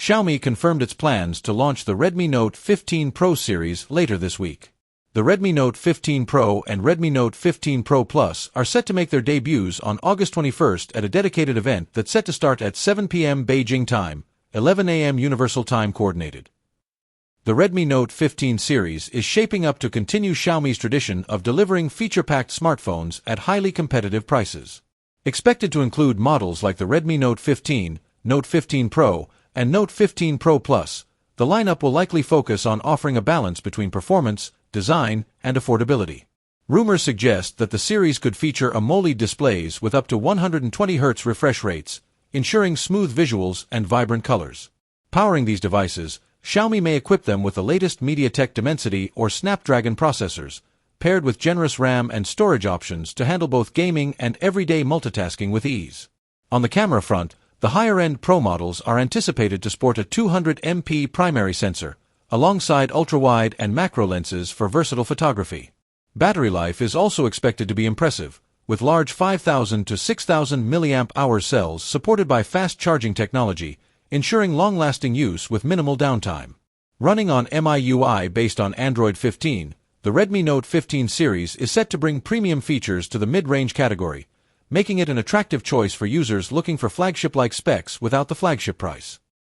Xiaomi confirmed its plans to launch the Redmi Note 15 Pro series later this week. The Redmi Note 15 Pro and Redmi Note 15 Pro Plus are set to make their debuts on August 21st at a dedicated event that's set to start at 7 p.m. Beijing time, 11 a.m. Universal Time Coordinated. The Redmi Note 15 series is shaping up to continue Xiaomi's tradition of delivering feature-packed smartphones at highly competitive prices. Expected to include models like the Redmi Note 15, Note 15 Pro, and Note 15 Pro Plus, the lineup will likely focus on offering a balance between performance, design, and affordability. Rumors suggest that the series could feature AMOLED displays with up to 120 Hz refresh rates, ensuring smooth visuals and vibrant colors. Powering these devices, Xiaomi may equip them with the latest MediaTek Dimensity or Snapdragon processors, paired with generous RAM and storage options to handle both gaming and everyday multitasking with ease. On the camera front, the higher-end Pro models are anticipated to sport a 200MP primary sensor, alongside ultra-wide and macro lenses for versatile photography. Battery life is also expected to be impressive, with large 5,000 to 6,000 mAh cells supported by fast charging technology, ensuring long-lasting use with minimal downtime. Running on MIUI based on Android 15, the Redmi Note 15 series is set to bring premium features to the mid-range category, making it an attractive choice for users looking for flagship-like specs without the flagship price.